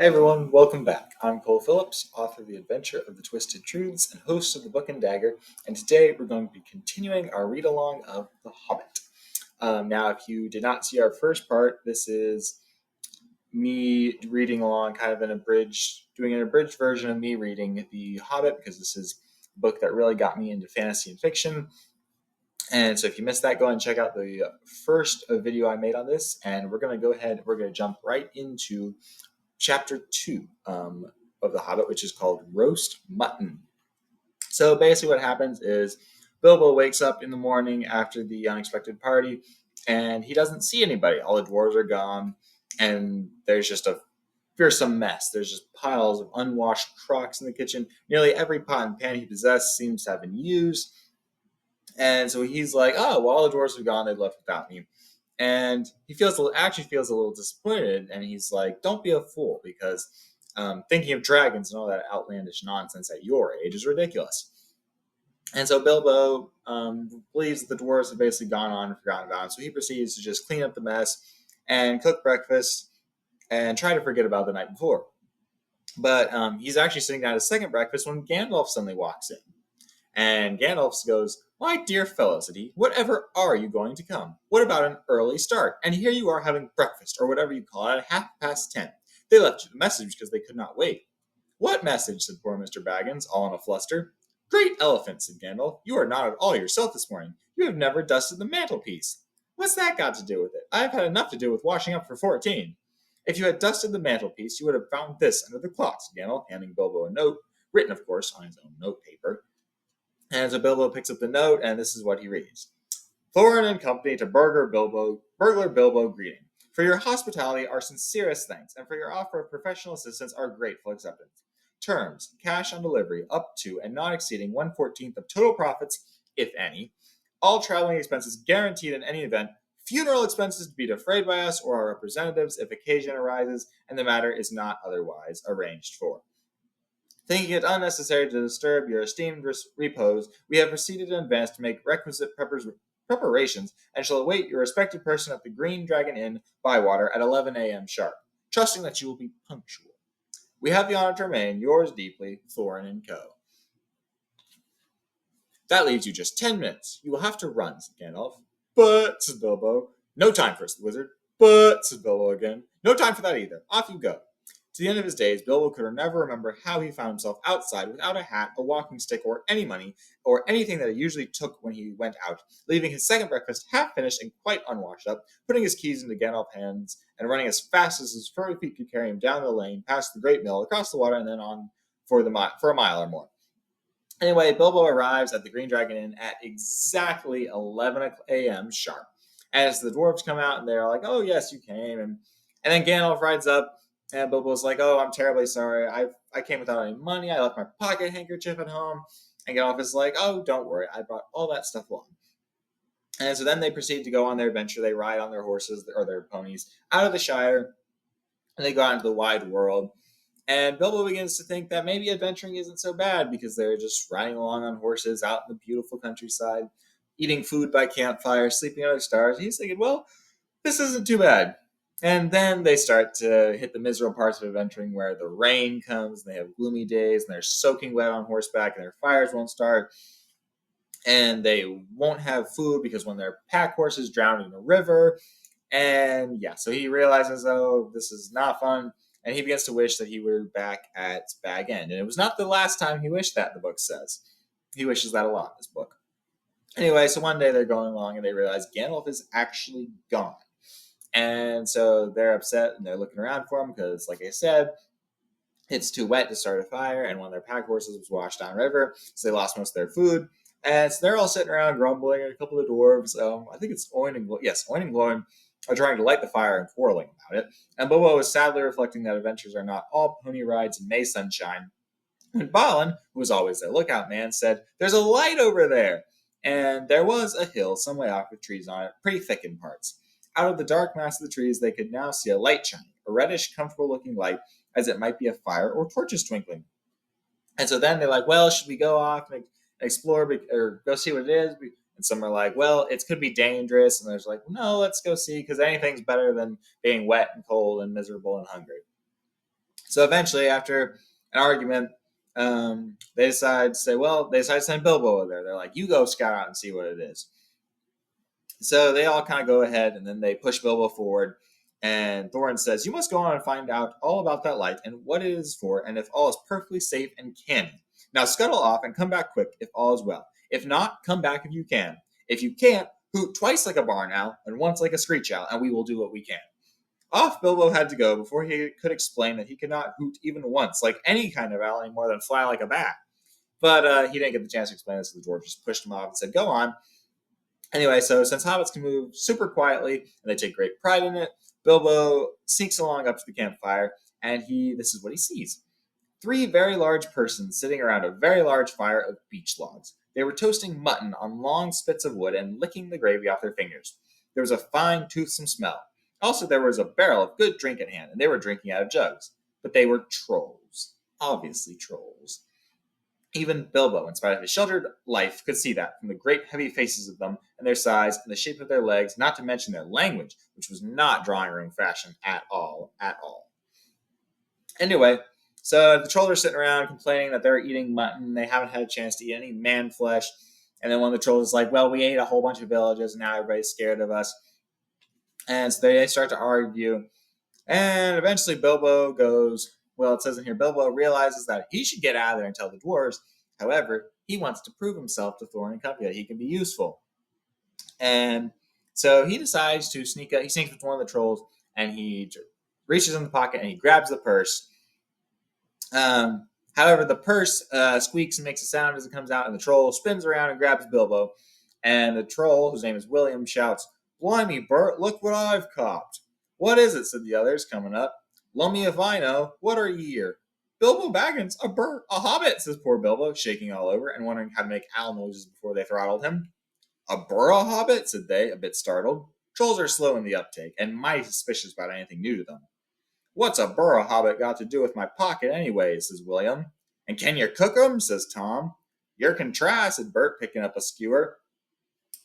Hey everyone, welcome back. I'm Cole Phillips, author of The Adventure of the Twisted Truths and host of the Book and Dagger, and today we're going to be continuing our read along of The Hobbit. Now, if you did not see our first part, this is me reading along kind of doing an abridged version of me reading The Hobbit because this is a book that really got me into fantasy and fiction. And so if you missed that, go ahead and check out the first video I made on this, and we're going to jump right into chapter 2 of The Hobbit, which is called Roast Mutton. So basically, what happens is Bilbo wakes up in the morning after the unexpected party, and he doesn't see anybody. All the dwarves are gone, and there's just a fearsome mess. There's just piles of unwashed crocks in the kitchen. Nearly every pot and pan he possessed seems to have been used. And so he's like, "Oh, well, all the dwarves are gone. They left without me." And he actually feels a little disappointed, and he's like, "Don't be a fool, because thinking of dragons and all that outlandish nonsense at your age is ridiculous." And so Bilbo believes that the dwarves have basically gone on and forgotten about him, so he proceeds to just clean up the mess and cook breakfast and try to forget about the night before. But he's actually sitting down at his second breakfast when Gandalf suddenly walks in. And Gandalf goes, "My dear fellow," said he, "whatever are you going to come? What about an early start? And here you are having breakfast, or whatever you call it, at 10:30. They left you a message because they could not wait." "What message?" said poor Mr. Baggins, all in a fluster. "Great elephant," said Gandalf, "you are not at all yourself this morning. You have never dusted the mantelpiece." "What's that got to do with it? I have had enough to do with washing up for 14. "If you had dusted the mantelpiece, you would have found this under the clock," said Gandalf, handing Bilbo a note, written, of course, on his own note paper. And so Bilbo picks up the note, and this is what he reads. "Thorin and company to Burglar Bilbo greeting. For your hospitality, our sincerest thanks, and for your offer of professional assistance, our grateful acceptance. Terms, cash on delivery, up to and not exceeding 1/14 of total profits, if any. All traveling expenses guaranteed in any event. Funeral expenses to be defrayed by us or our representatives if occasion arises, and the matter is not otherwise arranged for. Thinking it unnecessary to disturb your esteemed repose, we have proceeded in advance to make requisite preparations, and shall await your respected person at the Green Dragon Inn, Bywater, at 11 a.m. sharp, trusting that you will be punctual. We have the honor to remain, yours deeply, Thorin and Co." "That leaves you just 10 minutes. You will have to run," said Gandalf. "But," said Bilbo. "No time for it," said the wizard. "But," said Bilbo again. "No time for that either. Off you go." To the end of his days, Bilbo could never remember how he found himself outside without a hat, a walking stick, or any money, or anything that he usually took when he went out, leaving his second breakfast half finished and quite unwashed up, putting his keys into Gandalf's hands, and running as fast as his furry feet could carry him down the lane, past the great mill, across the water, and then on for a mile or more. Anyway, Bilbo arrives at the Green Dragon Inn at exactly 11 a.m. sharp. As the dwarves come out, and they're like, "Oh, yes, you came." And then Gandalf rides up, and Bilbo's like, "Oh, I'm terribly sorry. I came without any money. I left my pocket handkerchief at home." And Gandalf is like, "Oh, don't worry. I brought all that stuff along." And so then they proceed to go on their adventure. They ride on their horses or their ponies out of the Shire, and they go out into the wide world. And Bilbo begins to think that maybe adventuring isn't so bad because they're just riding along on horses out in the beautiful countryside, eating food by campfire, sleeping under the stars. He's thinking, well, this isn't too bad. And then they start to hit the miserable parts of adventuring where the rain comes, and they have gloomy days, and they're soaking wet on horseback, and their fires won't start, and they won't have food because one of their pack horses drowned in a river. And yeah, so he realizes, oh, this is not fun. And he begins to wish that he were back at Bag End. And it was not the last time he wished that, the book says. He wishes that a lot in this book. Anyway, so one day they're going along and they realize Gandalf is actually gone. And so they're upset and they're looking around for him because, like I said, it's too wet to start a fire. And one of their pack horses was washed downriver. So they lost most of their food. And so they're all sitting around grumbling. And a couple of dwarves, I think it's Oin and Gloin, are trying to light the fire and quarreling about it. And Bilbo is sadly reflecting that adventures are not all pony rides and May sunshine. When Balin, who was always their lookout man, said, "There's a light over there." And there was a hill some way off with trees on it, pretty thick in parts. Out of the dark mass of the trees, they could now see a light shining, a reddish, comfortable-looking light, as it might be a fire or torches twinkling. And so then they're like, "Well, should we go off and explore or go see what it is?" And some are like, "Well, it could be dangerous." And there's like, "No, let's go see because anything's better than being wet and cold and miserable and hungry." So eventually, after an argument, they decide to say, well, they decide to send Bilbo over there. They're like, you go scout out and see what it is. So they all kind of go ahead, and then they push Bilbo forward. And Thorin says, you must go on and find out all about that light and what it is for, and if all is perfectly safe and canon. Now scuttle off and come back quick if all is well. If not, come back if you can. If you can't, hoot twice like a barn owl and once like a screech owl, and we will do what we can. Off Bilbo had to go before he could explain that he could not hoot even once like any kind of owl any more than fly like a bat. But he didn't get the chance to explain this, so the dwarf just pushed him off and said, go on. Anyway, so since hobbits can move super quietly and they take great pride in it, Bilbo sneaks along up to the campfire, and this is what he sees. 3 very large persons sitting around a very large fire of beech logs. They were toasting mutton on long spits of wood and licking the gravy off their fingers. There was a fine, toothsome smell. Also, there was a barrel of good drink at hand, and they were drinking out of jugs. But they were trolls. Obviously trolls. Even Bilbo, in spite of his sheltered life, could see that from the great heavy faces of them and their size and the shape of their legs, not to mention their language, which was not drawing room fashion at all. Anyway, so the trolls are sitting around complaining that they're eating mutton. They haven't had a chance to eat any man flesh. And then one of the trolls is like, well, we ate a whole bunch of villages and now everybody's scared of us. And so they start to argue. And eventually Bilbo goes, well, it says in here, Bilbo realizes that he should get out of there and tell the dwarves. However, he wants to prove himself to Thorin and company that he can be useful. And so he decides to sneak up. He sneaks with one of the trolls, and he reaches in the pocket and he grabs the purse. However, the purse squeaks and makes a sound as it comes out, and the troll spins around and grabs Bilbo. And the troll, whose name is William, shouts, "Blimey, Bert, look what I've copped." "What is it?" said the others, coming up. "Lummy if I know. What are ye here?" "Bilbo Baggins, a hobbit," says poor Bilbo, shaking all over and wondering how to make owl noises before they throttled him. "A burra hobbit?" said they, a bit startled. Trolls are slow in the uptake, and mighty suspicious about anything new to them. "What's a burra hobbit got to do with my pocket anyway?" says William. "And can you cook 'em?" says Tom. "Yer can try," said Bert, picking up a skewer.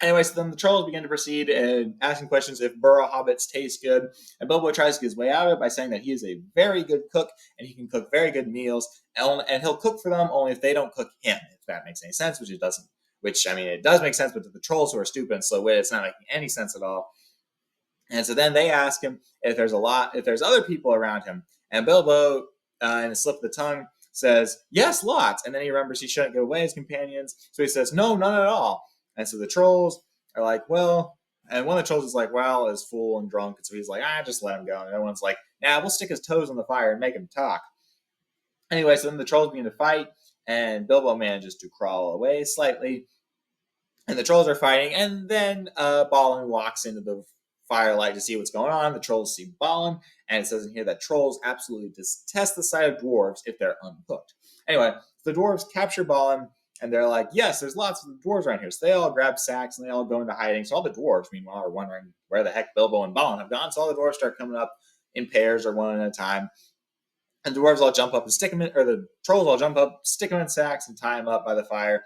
Anyway, so then the trolls begin to proceed and asking questions if burra hobbits taste good. And Bilbo tries to get his way out of it by saying that he is a very good cook and he can cook very good meals. And he'll cook for them only if they don't cook him, if that makes any sense, which it doesn't. Which, I mean, it does make sense, but to the trolls who are stupid and slow-witted, it's not making any sense at all. And so then they ask him if there's other people around him. And Bilbo, in a slip of the tongue, says, "Yes, lots." And then he remembers he shouldn't give away his companions. So he says, "No, none at all." And so the trolls are like, well, and one of the trolls is like, well, is full and drunk. And so he's like, just let him go. And everyone's like, nah, we'll stick his toes on the fire and make him talk. Anyway, so then the trolls begin to fight, and Bilbo manages to crawl away slightly. And the trolls are fighting, and then Balin walks into the firelight to see what's going on. The trolls see Balin, and it says in here that trolls absolutely detest the sight of dwarves if they're uncooked. Anyway, the dwarves capture Balin, and they're like, yes, there's lots of dwarves around here. So they all grab sacks, and they all go into hiding. So all the dwarves, meanwhile, are wondering where the heck Bilbo and Balin have gone. So all the dwarves start coming up in pairs or one at a time. And the dwarves all jump up and stick them in, or the trolls all jump up, stick them in sacks, and tie them up by the fire.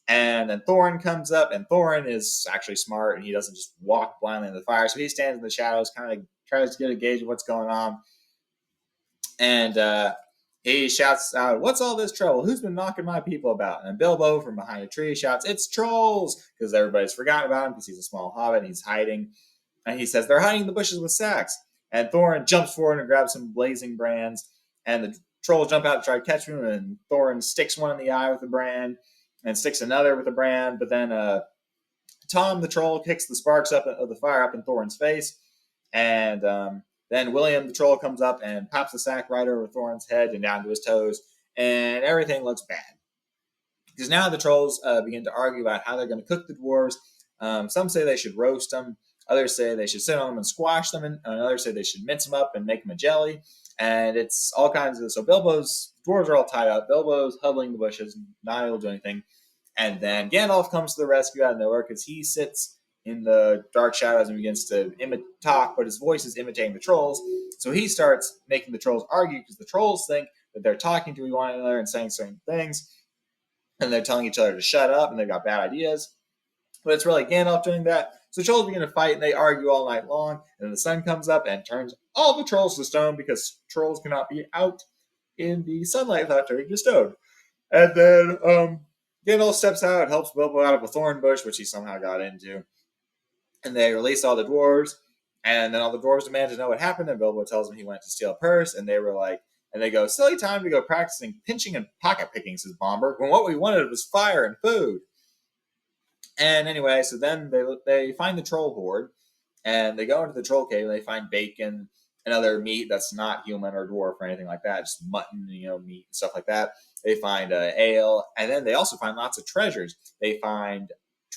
And then Thorin comes up, and Thorin is actually smart, and he doesn't just walk blindly in the fire. So he stands in the shadows, kind of tries to get a gauge of what's going on. And he shouts out, "What's all this trouble? Who's been knocking my people about?" And Bilbo, from behind a tree, shouts, "It's trolls!" Because everybody's forgotten about him because he's a small hobbit and he's hiding. And he says, "They're hiding in the bushes with sacks." And Thorin jumps forward and grabs some blazing brands. And the trolls jump out to try to catch him, and Thorin sticks one in the eye with a brand and sticks another with a brand. But then Tom the troll kicks the sparks up of the fire up in Thorin's face. And then William the troll comes up and pops the sack right over Thorin's head and down to his toes. And everything looks bad. Because now the trolls begin to argue about how they're going to cook the dwarves. Some say they should roast them. Others say they should sit on them and squash them. And others say they should mince them up and make them a jelly. And it's all kinds of... So Bilbo's dwarves are all tied up. Bilbo's huddling the bushes, not able to do anything. And then Gandalf comes to the rescue out of nowhere because he sits in the dark shadows and begins to talk, but his voice is imitating the trolls. So he starts making the trolls argue because the trolls think that they're talking to one another and saying certain things. And they're telling each other to shut up and they've got bad ideas. But it's really Gandalf doing that. So the trolls begin to fight and they argue all night long. And then the sun comes up and turns all the trolls to stone because trolls cannot be out in the sunlight without turning to stone. And then Gandalf steps out, helps Bilbo out of a thorn bush, which he somehow got into. And they release all the dwarves. And then all the dwarves demand to know what happened. And Bilbo tells them he went to steal a purse. And they were like, and they go, silly time to go practicing pinching and pocket picking, says Bomber, when what we wanted was fire and food. And anyway, so then they find the troll horde, and they go into the troll cave, and they find bacon and other meat that's not human or dwarf or anything like that, just mutton, meat and stuff like that. They find ale, and then they also find lots of treasures. They find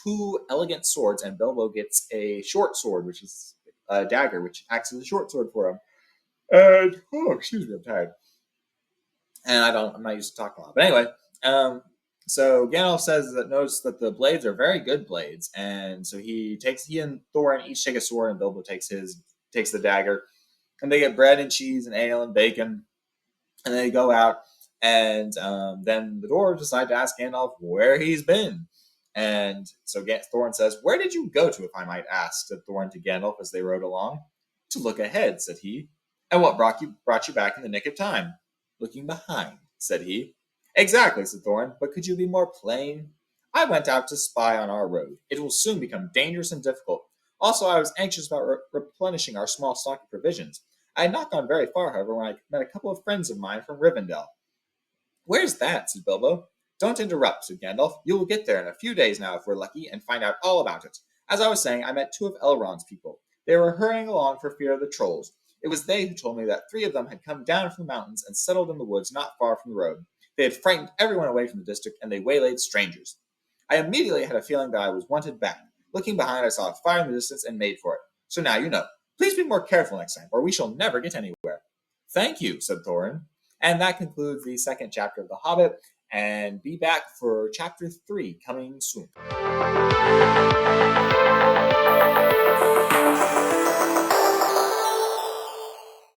2 elegant swords, and Bilbo gets a short sword, which is a dagger, which acts as a short sword for him. And excuse me, I'm tired, and I'm not used to talking a lot, but anyway. So Gandalf says that notice that the blades are very good blades, and so he and Thorin each take a sword, and Bilbo takes the dagger, and they get bread and cheese and ale and bacon, and they go out, and then the dwarves decide to ask Gandalf where he's been, and so Thorin says, "Where did you go to, if I might ask?" said Thorin to Gandalf as they rode along. "To look ahead," said he. "And what brought you back in the nick of time?" "Looking behind," said he. "Exactly," said Thorin, "but could you be more plain?" "I went out to spy on our road. It will soon become dangerous and difficult. Also, I was anxious about replenishing our small stock of provisions. I had not gone very far, however, when I met a couple of friends of mine from Rivendell." "Where's that?" said Bilbo. "Don't interrupt," said Gandalf. "You will get there in a few days now, if we're lucky, and find out all about it. As I was saying, I met 2 of Elrond's people. They were hurrying along for fear of the trolls. It was they who told me that 3 of them had come down from the mountains and settled in the woods not far from the road. They had frightened everyone away from the district, and they waylaid strangers. I immediately had a feeling that I was wanted back. Looking behind, I saw a fire in the distance and made for it. So now you know. Please be more careful next time, or we shall never get anywhere." "Thank you," said Thorin. And that concludes the 2nd chapter of The Hobbit. And be back for chapter 3 coming soon.